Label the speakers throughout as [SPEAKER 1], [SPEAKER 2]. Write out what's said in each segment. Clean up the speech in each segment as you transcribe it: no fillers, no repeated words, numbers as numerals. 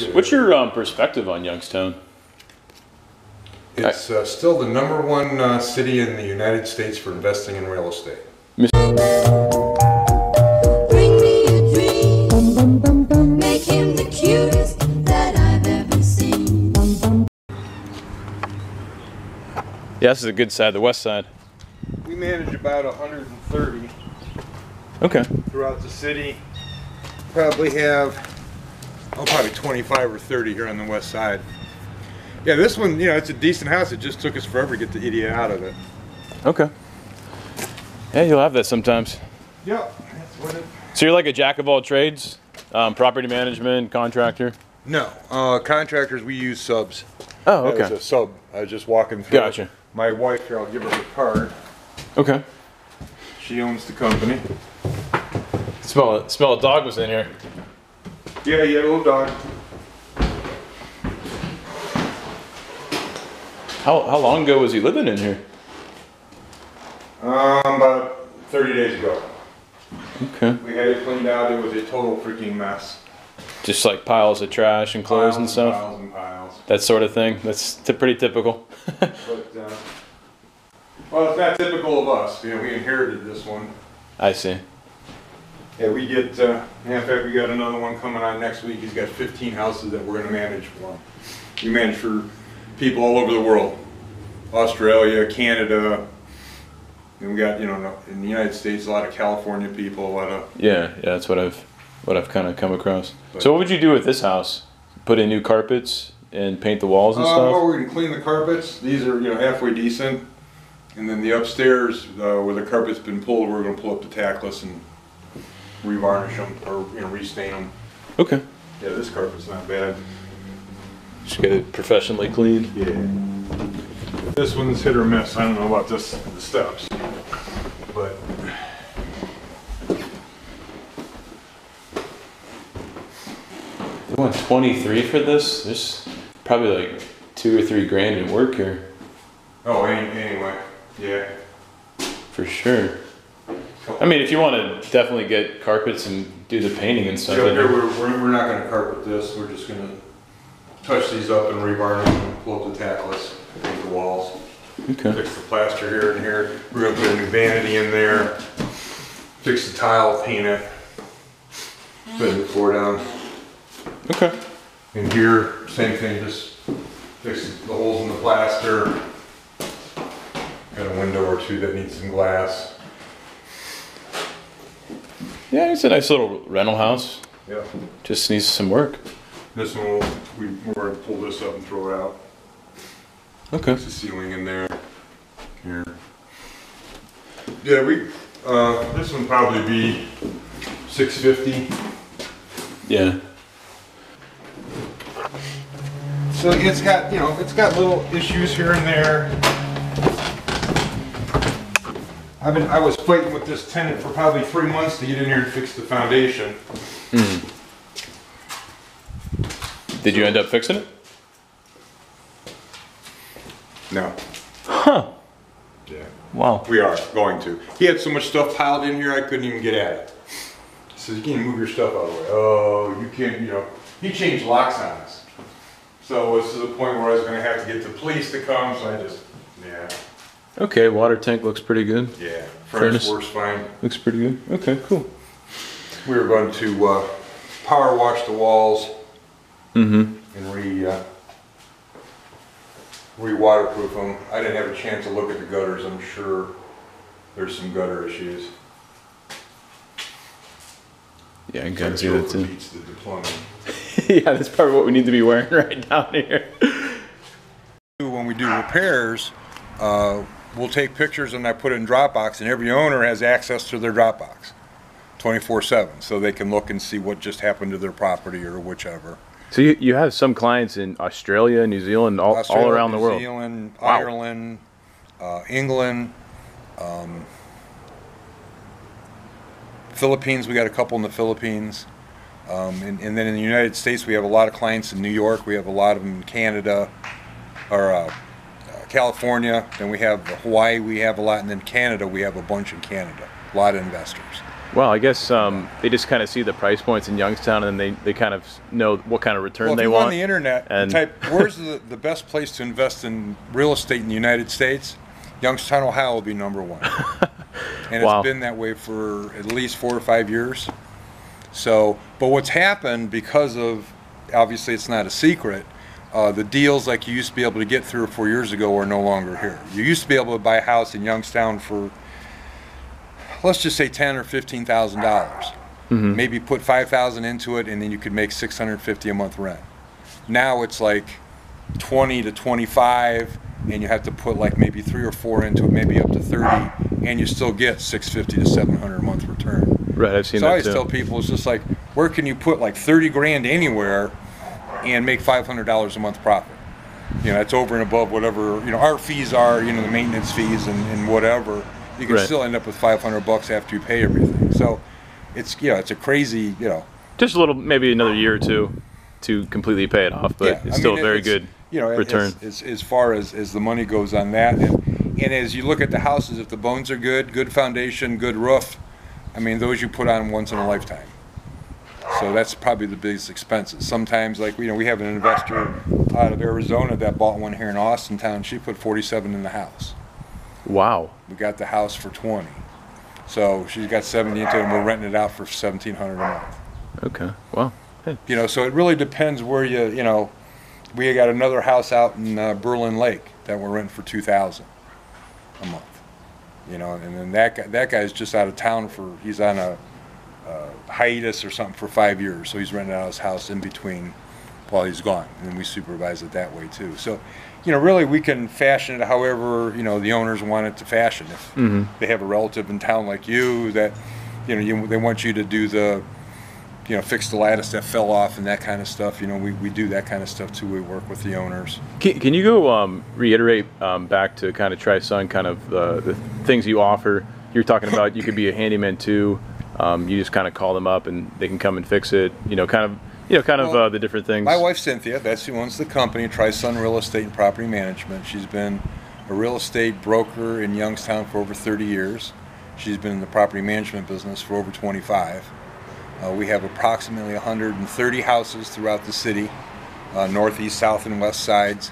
[SPEAKER 1] course. What's your perspective on Youngstown?
[SPEAKER 2] It's still the #1 city in the United States for investing in real estate.
[SPEAKER 3] Bring me a dream, make him the cutest that I've ever seen.
[SPEAKER 1] Yeah, this is a good side, the west side.
[SPEAKER 2] We manage about 130 throughout the city. Probably have, probably 25 or 30 here on the west side. Yeah, this one, you know, it's a decent house. It just took us forever to get the idiot out of it.
[SPEAKER 1] Okay. Yeah, you'll have that sometimes.
[SPEAKER 2] Yep, that's what it.
[SPEAKER 1] So you're like a jack of all trades? Property management, contractor?
[SPEAKER 2] No, contractors, we use subs.
[SPEAKER 1] Oh, okay.
[SPEAKER 2] It's a sub. I was just walking through.
[SPEAKER 1] Gotcha.
[SPEAKER 2] My wife here, I'll give her the card.
[SPEAKER 1] Okay.
[SPEAKER 2] She owns the company.
[SPEAKER 1] Smell a dog was in here.
[SPEAKER 2] Yeah, you had a little dog.
[SPEAKER 1] How long ago was he living in here?
[SPEAKER 2] About 30 days ago.
[SPEAKER 1] Okay.
[SPEAKER 2] We had it cleaned out. It was a total freaking mess.
[SPEAKER 1] Just like piles of trash and clothes and stuff?
[SPEAKER 2] Piles and piles.
[SPEAKER 1] That sort of thing? That's pretty typical.
[SPEAKER 2] But, well, it's not typical of us. You know, we inherited this one.
[SPEAKER 1] I see.
[SPEAKER 2] Yeah, we get, in fact, we got another one coming on next week. He's got 15 houses that we're going to manage for him. We manage for people all over the world. Australia, Canada, and we got, you know, in the United States, a lot of California people, a lot of...
[SPEAKER 1] Yeah, that's what I've kind of come across. So what would you do with this house? Put in new carpets and paint the walls and stuff?
[SPEAKER 2] Well, we're going to clean the carpets. These are, you know, halfway decent. And then the upstairs, where the carpet's been pulled, we're going to pull up the tackless and revarnish them, or, you know, restain them. Okay. Yeah, this carpet's not bad.
[SPEAKER 1] Just get it professionally cleaned.
[SPEAKER 2] Yeah. This one's hit or miss. I don't know about the steps, but
[SPEAKER 1] They want 23 for this? There's probably like 2 or 3 grand in work here.
[SPEAKER 2] oh, anyway, yeah.
[SPEAKER 1] For sure. I mean, if you want to definitely get carpets and do the painting and stuff.
[SPEAKER 2] So we're not going to carpet this. We're just going to touch these up and revarnish them, pull up the tackless, paint the walls.
[SPEAKER 1] Okay.
[SPEAKER 2] Fix the plaster here and here. We're going to put a new vanity in there. Fix the tile, paint it. Put the floor down.
[SPEAKER 1] Okay.
[SPEAKER 2] And here, same thing, just fix the holes in the plaster. Got a window or two that needs some glass.
[SPEAKER 1] Yeah, it's a nice little rental house.
[SPEAKER 2] Yeah.
[SPEAKER 1] Just needs some work.
[SPEAKER 2] This one, we're going to pull this up and throw it out.
[SPEAKER 1] Okay.
[SPEAKER 2] There's a ceiling in there. Here. Yeah, this one probably be $650.
[SPEAKER 1] Yeah.
[SPEAKER 2] So it's got, you know, it's got little issues here and there. I was fighting with this tenant for probably 3 months to get in here and fix the foundation.
[SPEAKER 1] Mm. Did you end up fixing it?
[SPEAKER 2] No.
[SPEAKER 1] Huh.
[SPEAKER 2] Yeah.
[SPEAKER 1] Wow.
[SPEAKER 2] We are going to. He had so much stuff piled in here I couldn't even get at it. He says, you can't move your stuff out of the way. Oh, you can't, you know. He changed locks on us. So it was to the point where I was going to have to get the police to come, so I just, yeah.
[SPEAKER 1] Okay, water tank looks pretty good.
[SPEAKER 2] Yeah, furnace works fine.
[SPEAKER 1] Looks pretty good. Okay, cool.
[SPEAKER 2] We were going to power wash the walls and re-waterproof them. I didn't have a chance to look at the gutters. I'm sure there's some gutter issues.
[SPEAKER 1] Yeah, I can see that too.
[SPEAKER 2] Beats the deployment.
[SPEAKER 1] Yeah, that's probably what we need to be wearing right down here.
[SPEAKER 2] When we do repairs, we'll take pictures and I put it in Dropbox, and every owner has access to their Dropbox 24/7, so they can look and see what just happened to their property or whichever.
[SPEAKER 1] So you have some clients in Australia, New Zealand, all around the world.
[SPEAKER 2] New Zealand,
[SPEAKER 1] wow.
[SPEAKER 2] Ireland, England, Philippines. We got a couple in the Philippines, and then in the United States we have a lot of clients in New York. We have a lot of them in Canada, or California. Then we have Hawaii. We have a lot, and then Canada. We have a bunch in Canada. A lot of investors.
[SPEAKER 1] Well, I guess they just kind of see the price points in Youngstown, and they kind of know what kind of return
[SPEAKER 2] Well, if
[SPEAKER 1] they
[SPEAKER 2] you
[SPEAKER 1] want.
[SPEAKER 2] on the internet
[SPEAKER 1] and
[SPEAKER 2] type, where's the best place to invest in real estate in the United States? Youngstown, Ohio will be #1. And
[SPEAKER 1] Wow.
[SPEAKER 2] it's been that way for at least 4 or 5 years. So, but what's happened because of, obviously it's not a secret, the deals like you used to be able to get 3 or 4 years ago are no longer here. You used to be able to buy a house in Youngstown for, let's just say $10,000 or $15,000. Maybe put $5,000 into it, and then you could make $650 a month rent. Now it's like 20 to 25, and you have to put like maybe 3 or 4 into it, maybe up to 30, and you still get $650 to $700 a month return.
[SPEAKER 1] Right, I've seen
[SPEAKER 2] So I
[SPEAKER 1] that
[SPEAKER 2] always
[SPEAKER 1] too.
[SPEAKER 2] tell people, it's just like, where can you put like 30 grand anywhere and make $500 a month profit? You know, that's over and above whatever, you know, our fees are, you know, the maintenance fees and whatever. You can
[SPEAKER 1] Right.
[SPEAKER 2] still end up with $500 after you pay everything. So it's, you know, it's a crazy, you know.
[SPEAKER 1] Just a little, maybe another year or two to completely pay it off, but
[SPEAKER 2] Yeah,
[SPEAKER 1] it's
[SPEAKER 2] I
[SPEAKER 1] still
[SPEAKER 2] mean,
[SPEAKER 1] a very
[SPEAKER 2] it's-
[SPEAKER 1] good
[SPEAKER 2] you know,
[SPEAKER 1] return.
[SPEAKER 2] as far as the money goes on that. And as you look at the houses, if the bones are good foundation, good roof, I mean, those you put on once in a lifetime. So that's probably the biggest expenses. Sometimes, like, you know, we have an investor out of Arizona that bought one here in Austin town. She put 47 in the house.
[SPEAKER 1] Wow.
[SPEAKER 2] We got the house for 20. So she's got 70 into it, and we're renting it out for $1,700 a month.
[SPEAKER 1] Okay. Wow. Hey.
[SPEAKER 2] You know, so it really depends where you know, we got another house out in Berlin Lake that we're renting for $2,000 a month. You know, and then that guy's just out of town he's on a hiatus or something for 5 years, so he's renting out his house in between while he's gone, and we supervise it that way too. So, you know, really we can fashion it however, you know, the owners want it to fashion. If they have a relative in town like you that, you know, they want you to do the, you know, fix the lattice that fell off and that kind of stuff, you know, we do that kind of stuff too. We work with the owners.
[SPEAKER 1] Can you go reiterate back to kind of Tri-Sun, kind of the things you offer? You're talking about you could be a handyman too. You just kind of call them up and they can come and fix it. You know, kind of
[SPEAKER 2] Well,
[SPEAKER 1] the different things.
[SPEAKER 2] My wife Cynthia, that's who owns the company, Tri-Sun Real Estate and Property Management. She's been a real estate broker in Youngstown for over 30 years. She's been in the property management business for over 25. We have approximately 130 houses throughout the city, northeast, south, and west sides.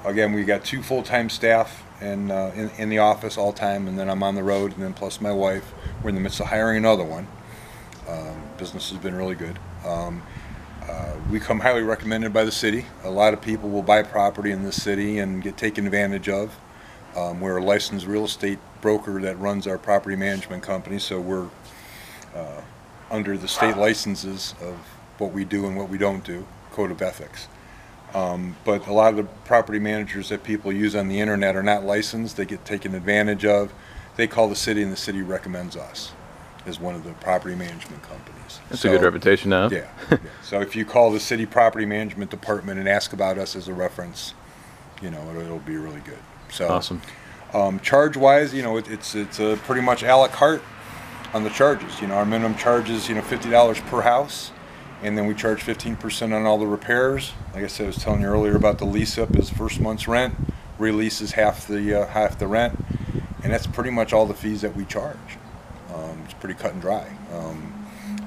[SPEAKER 2] Again, we got 2 full-time staff in the office all time, and then I'm on the road, and then plus my wife. We're in the midst of hiring another one. Business has been really good. We come highly recommended by the city. A lot of people will buy property in this city and get taken advantage of. We're a licensed real estate broker that runs our property management company, so we're under the state licenses of what we do and what we don't do, code of ethics. But a lot of the property managers that people use on the internet are not licensed. They get taken advantage of. They call the city, and the city recommends us as one of the property management companies.
[SPEAKER 1] That's a good reputation now.
[SPEAKER 2] Yeah. So if you call the city property management department and ask about us as a reference, you know, it'll be really good. So
[SPEAKER 1] Awesome.
[SPEAKER 2] Charge-wise, you know, it's pretty much a la carte on the charges. You know, our minimum charge is, you know, $50 per house, and then we charge 15% on all the repairs. Like I said, I was telling you earlier about the lease up is first month's rent, release is half the rent, and that's pretty much all the fees that we charge. It's pretty cut and dry.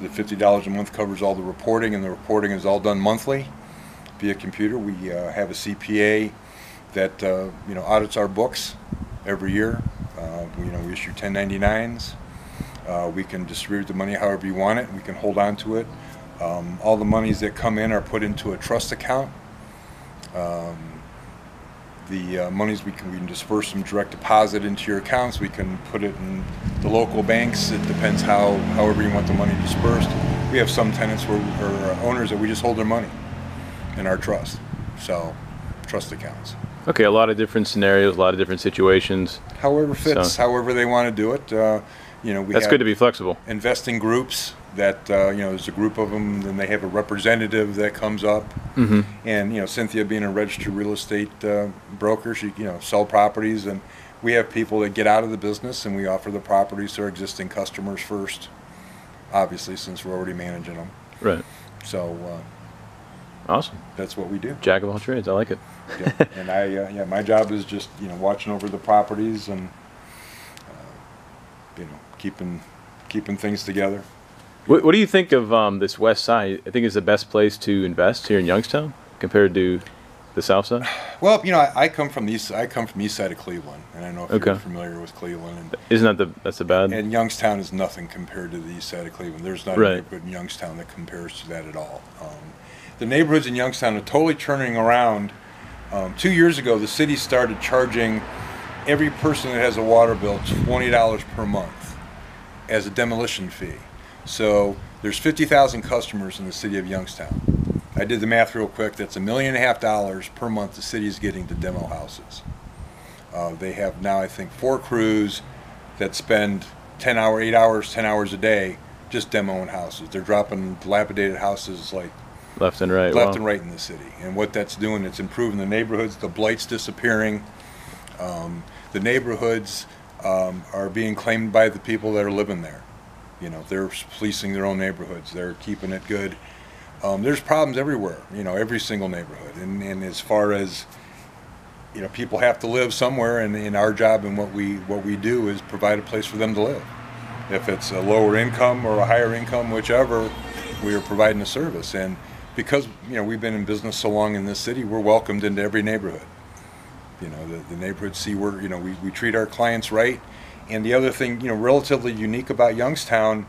[SPEAKER 2] The $50 a month covers all the reporting, and the reporting is all done monthly via computer. We have a CPA that you know, audits our books every year. You know, we issue 1099s. We can distribute the money however you want it. We can hold on to it. All the monies that come in are put into a trust account. The monies we can disperse them direct deposit into your accounts. We can put it in the local banks. It depends however you want the money dispersed. We have some tenants or owners that we just hold their money in our trust. So, trust accounts.
[SPEAKER 1] Okay, a lot of different scenarios, a lot of different situations.
[SPEAKER 2] However fits,
[SPEAKER 1] So-
[SPEAKER 2] however they want to do it. You know, we
[SPEAKER 1] That's
[SPEAKER 2] have
[SPEAKER 1] good to be flexible.
[SPEAKER 2] investing groups that you know, there's a group of them. Then they have a representative that comes up, and you know, Cynthia being a registered real estate broker, she, you know, sell properties, and we have people that get out of the business, and we offer the properties to our existing customers first. Obviously, since we're already managing them,
[SPEAKER 1] Right.
[SPEAKER 2] so
[SPEAKER 1] Awesome.
[SPEAKER 2] that's what we do.
[SPEAKER 1] Jack of all trades. I like it.
[SPEAKER 2] Yeah. And yeah, my job is just, you know, watching over the properties and you know, keeping things together.
[SPEAKER 1] What do you think of this west side? I think it's the best place to invest here in Youngstown compared to the south side.
[SPEAKER 2] Well, I come from the east side of Cleveland, and I know if you're familiar with Cleveland. And,
[SPEAKER 1] Isn't that's the bad?
[SPEAKER 2] And Youngstown is nothing compared to the east side of Cleveland. There's not a neighborhood in Youngstown that compares to that at all. The neighborhoods in Youngstown are totally turning around. 2 years ago, the city started charging every person that has a water bill $20 per month as a demolition fee. So there's 50,000 customers in the city of Youngstown. I did the math real quick. That's $1.5 million per month the city is getting to demo houses. They have now, I think, 4 crews that spend 10 hours a day just demoing houses. They're dropping dilapidated houses like
[SPEAKER 1] left and right
[SPEAKER 2] and right in the city. And what that's doing, it's improving the neighborhoods. The blight's disappearing. The neighborhoods are being claimed by the people that are living there. They're policing their own neighborhoods. They're keeping it good. There's problems everywhere, every single neighborhood. And as far as, people have to live somewhere, and our job and what we do is provide a place for them to live. If it's a lower income or a higher income, whichever, we are providing a service. And because, we've been in business so long in this city, we're welcomed into every neighborhood. The neighborhoods see we treat our clients right. And the other thing, relatively unique about Youngstown,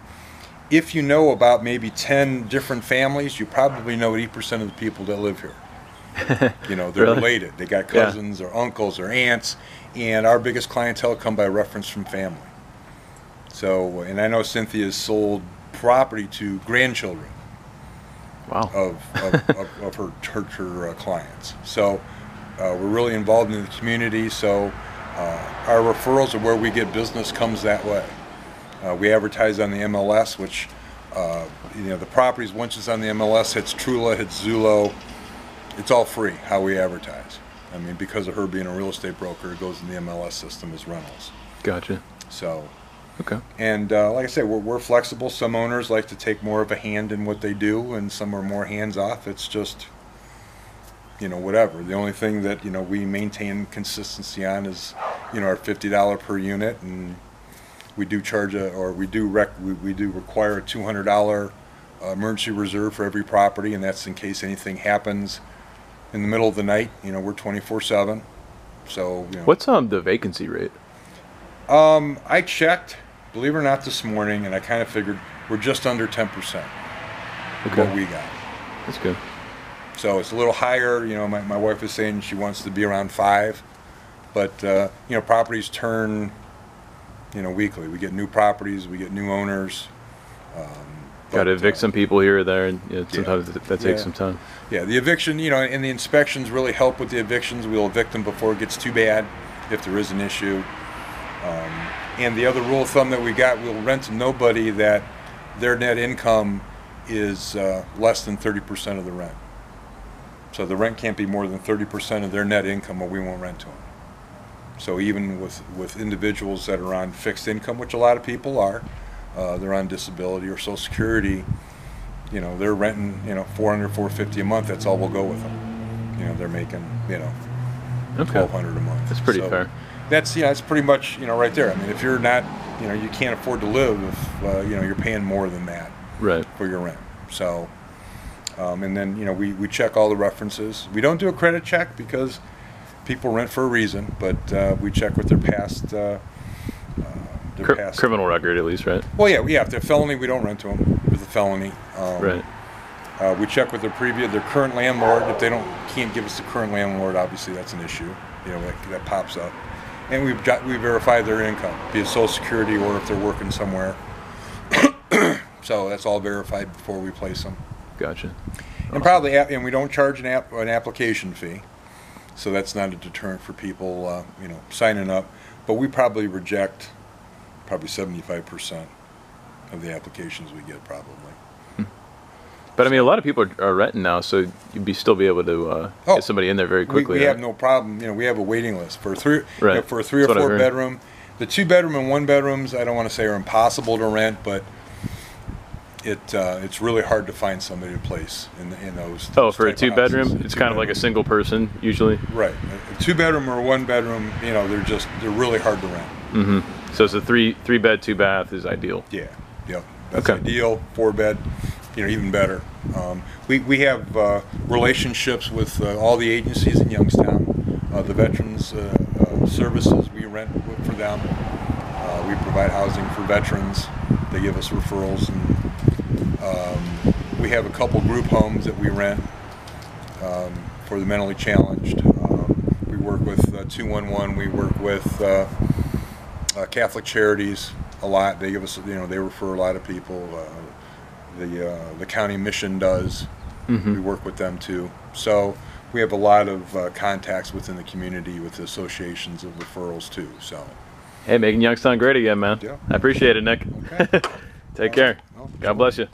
[SPEAKER 2] if you know about maybe 10 different families, you probably know 80% of the people that live here. They're
[SPEAKER 1] Really?
[SPEAKER 2] related. They got cousins or uncles or aunts, and our biggest clientele come by reference from family. So, and I know Cynthia's sold property to grandchildren.
[SPEAKER 1] Wow.
[SPEAKER 2] of her clients. So we're really involved in the community. So our referrals are where we get business comes that way. We advertise on the MLS, which the properties, once it's on the MLS, hits Trula, hits Zulo. It's all free how we advertise. I mean, because of her being a real estate broker, it goes in the MLS system as rentals.
[SPEAKER 1] Gotcha.
[SPEAKER 2] So.
[SPEAKER 1] Okay.
[SPEAKER 2] And like I say, we're flexible. Some owners like to take more of a hand in what they do, and some are more hands off. It's just, whatever. The only thing that we maintain consistency on is, our $50 per unit, and we do charge we do require a $200 emergency reserve for every property, and that's in case anything happens in the middle of the night. We're 24/7. So.
[SPEAKER 1] What's the vacancy rate?
[SPEAKER 2] I checked. Believe it or not, this morning, and I kind of figured we're just under 10%.
[SPEAKER 1] Okay.
[SPEAKER 2] What we got.
[SPEAKER 1] That's good.
[SPEAKER 2] So it's a little higher. My wife is saying she wants to be around 5, but properties turn, weekly. We get new properties, we get new owners.
[SPEAKER 1] Got to evict some people here or there, and sometimes that takes some time.
[SPEAKER 2] Yeah, the eviction, and the inspections really help with the evictions. We'll evict them before it gets too bad, if there is an issue. And the other rule of thumb that we got, we'll rent to nobody that their net income is less than 30% of the rent. So the rent can't be more than 30% of their net income, or we won't rent to them. So even with individuals that are on fixed income, which a lot of people are, they're on disability or Social Security, they're renting, $400, $450 a month. That's all we'll go with them. They're making, $1,200 a month.
[SPEAKER 1] That's pretty fair.
[SPEAKER 2] That's it's pretty much right there. I mean, if you're not you can't afford to live if you're paying more than that for your rent. So and then we check all the references. We don't do a credit check because people rent for a reason, but we check with their past
[SPEAKER 1] criminal record at least, right?
[SPEAKER 2] Well, yeah, if they're felony, we don't rent to them with a felony.
[SPEAKER 1] Right.
[SPEAKER 2] We check with their current landlord. If they can't give us the current landlord, obviously that's an issue. That pops up. And we verify their income, be it Social Security or if they're working somewhere. So that's all verified before we place them.
[SPEAKER 1] Gotcha.
[SPEAKER 2] And and we don't charge an application fee, so that's not a deterrent for people, signing up. But we probably reject 75% of the applications we get, probably.
[SPEAKER 1] But I mean, a lot of people are renting now, so you'd still be able to get somebody in there very quickly.
[SPEAKER 2] We have no problem. We have a waiting list for for a 3 or
[SPEAKER 1] That's
[SPEAKER 2] 4 bedroom. The 2-bedroom and 1-bedrooms, I don't want to say are impossible to rent, but it's really hard to find somebody to place in those.
[SPEAKER 1] For a 2-bedroom, it's kind of like a single person usually.
[SPEAKER 2] Right, a 2-bedroom or a 1-bedroom, they're really hard to rent.
[SPEAKER 1] Mm-hmm. So it's a three bed, 2 bath is ideal.
[SPEAKER 2] Yeah, yep. That's
[SPEAKER 1] Okay.
[SPEAKER 2] ideal. 4 bed, even better. We have relationships with all the agencies in Youngstown. The veterans services, we rent for them. We provide housing for veterans. They give us referrals, and we have a couple group homes that we rent for the mentally challenged. We work with 211. We work with Catholic Charities a lot. They give us, they refer a lot of people. The county mission does. We work with them too. So we have a lot of contacts within the community with the associations of referrals too. So.
[SPEAKER 1] Hey, making Youngstown great again, man.
[SPEAKER 2] Yeah.
[SPEAKER 1] I appreciate it, Nick.
[SPEAKER 2] Okay.
[SPEAKER 1] Take care.
[SPEAKER 2] Well,
[SPEAKER 1] God bless you.